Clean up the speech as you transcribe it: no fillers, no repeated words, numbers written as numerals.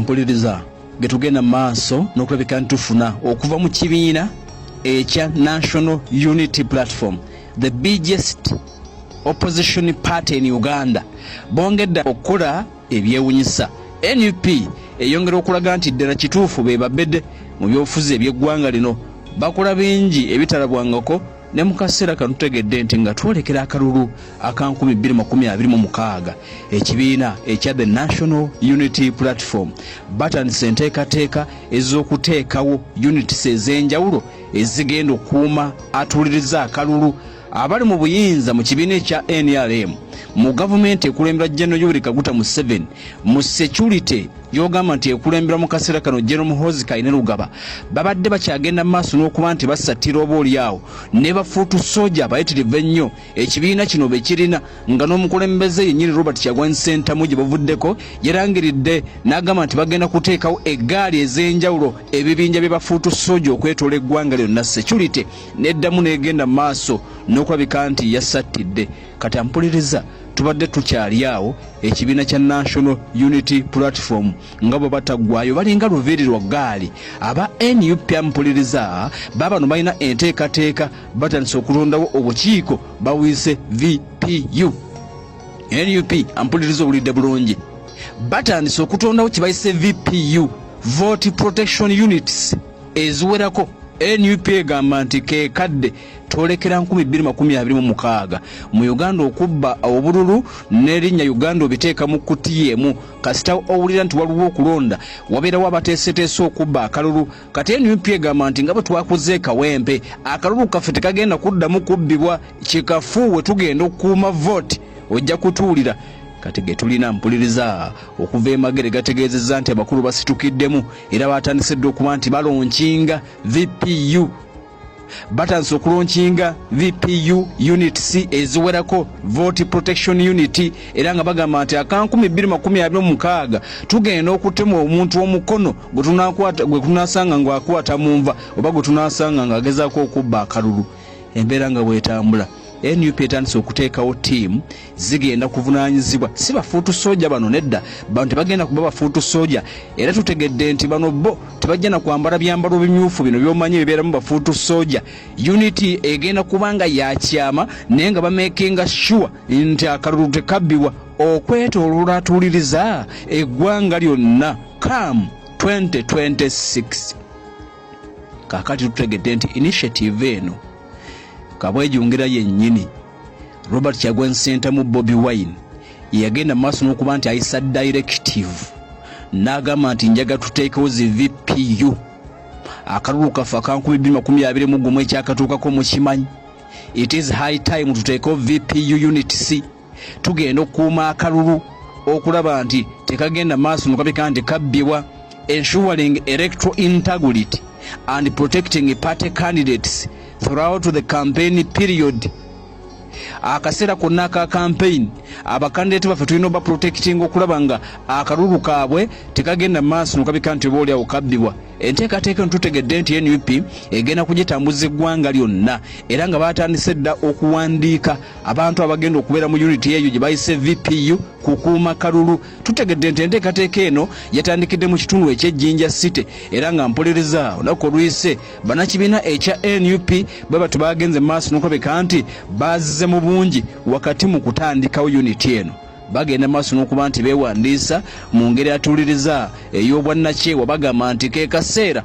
mpuliriza getugenda maaso n'okulabika ntufuna okuva mu kibiina ekya National Unity Platform, the biggest opposition party in Uganda, bongedde okukola ebyewunyisa. NUP eyongera okulaga nti ddala kituufu be babedde mu byobufuzi eby'eggwanga lino bakola bingi ebitalabwangako, ne mu kaseera kano tutegedde nti nga twolekera akalulu aka 2026 ekibiina ekya the National Unity Platform batandise enteekateeka ez'okuteekawo unities ez'enjawulo ezigenda okuuma atuuliriza akalulu abali mu buyinza mu kibiina ekya NRM, mu gavumenti ekulembera General Yoweri Kaguta Museveni, mu security yogamba nti ekulembera mu kaseera kano General Muhoozi Kainerugaba, babadde bakyagenda maaso n'okuba nti basatira oboolyawo ne bafuutu soja abayitirivu ennyo ekibiina kino be kirina, nga n'omukulembeze yennyini Robert Kyagulanyi Ssentamu gye bavuddeko yerangiridde n'agamba nti bagenda kuteekawo eggaali ez'enjawulo ebibinja bye bafuutu soja okwetoola eggwanga lyonna. Security neddamu n'egenda maaso n'okulabika nti yasattidde. Kati ampuliriza tubadde tukyali awo ekibiina kya National Unity Platform nga bwe bataggwayo balinga luviiri lwa ggaali. Aba NUP ampuliriza babano balina enteekateeka batandise okulondawo obukiiko bawise VPU. NUP ampuliriza obulidde bulungi, batandise okutondawo kibayise VPU, Vote Protection Units eziwerako. NUP egamba nti kekadde twolekera 2026 mu Uganda okubba obululu n'erinnya Uganda obiteeka mu kutiyemu kasita owulira nti waliwo okulonda wabeerawo abateeseteese okubba akalulu. Kati NUP egamba nti nga bwe twakoze kawempe akalulu kaffe tekagenda kuddamu kubbibwa, kikafuuwe tugenda okukuuma vote, ojja kutuulira. Kati getulina mpuliriza okuva emagere gategeezezza nti abakulu basitukiddemu era batandisedde okuba nti balonkinga VPU, batandise okulonkinga VPU units eziwerako, Vote Protection Unity, era nga bagamba nti aka 2026 tugenda okutema omuntu omukono gwe tunasanga ng'akwata mu nva oba gwe tunasanga ng'agezaako okubba akalulu. Embeera nga bwetambula, NUP etandise okuteekawo ttiimu zigenda kuvunaanyizibwa si bafuutu soja bano, nedda bano tebagenda kuba bafuutu soja, era tutegedde nti bano bo tebajja na kwambala byambalo bimyufu bino by'omanyi bibeeramu bafuutu soja. Unity egenda kubanga yakyama naye nga bamekinga sure nti akalulu tekabbibwa okwetooloola atuuliriza eggwanga lyonna come 2026. Kaakati tutegedde nti initiative eno kabwejungira yennyini Robert Kyagulanyi Ssentamu Bobi Wine yagenda maaso n'okuba nti ayisa directive n'agamba nti njaga tuteekewo zi VPU, akalulu kaffe aka 2021 ekyakatuukako mu kimanyi. It is high time tuteekewo VPU units, tugenda okukuuma akalulu okulaba nti tekagenda maaso n'okulabika nti kabbibwa, ensuring electoral integrity and protecting party candidates throughout the campaign period. Akaseera konna aka campaign abakandidate baffe tulina oba protecting okulaba nga akalulu kaabwe tekagenda maaso nokabika nti obaolyawo kabbibwa. Enteekateeka tutegedde nti NUP egenda kugitambuza eggwanga lyonna era nga batandise dda okuwandiika abantu abagenda okubeera mu unity eyo gye bayise VPU kukuuma kalulu. Tutegedde nti enteekateeka eno yatandikidde mu kitundu eky'Ejjinja City era nga mpuliriza olunaku oluyise bannakibiina ekya NUP bwe batu bagenze maaso n'okulabika nti bazize mu bungi wakati mu kutandikawo unity eno. Bagenda maaso n'okuba nti beewandiisa mu ngeri atuuliriza ey'obwannakyewa, bagamba nti ke kaseera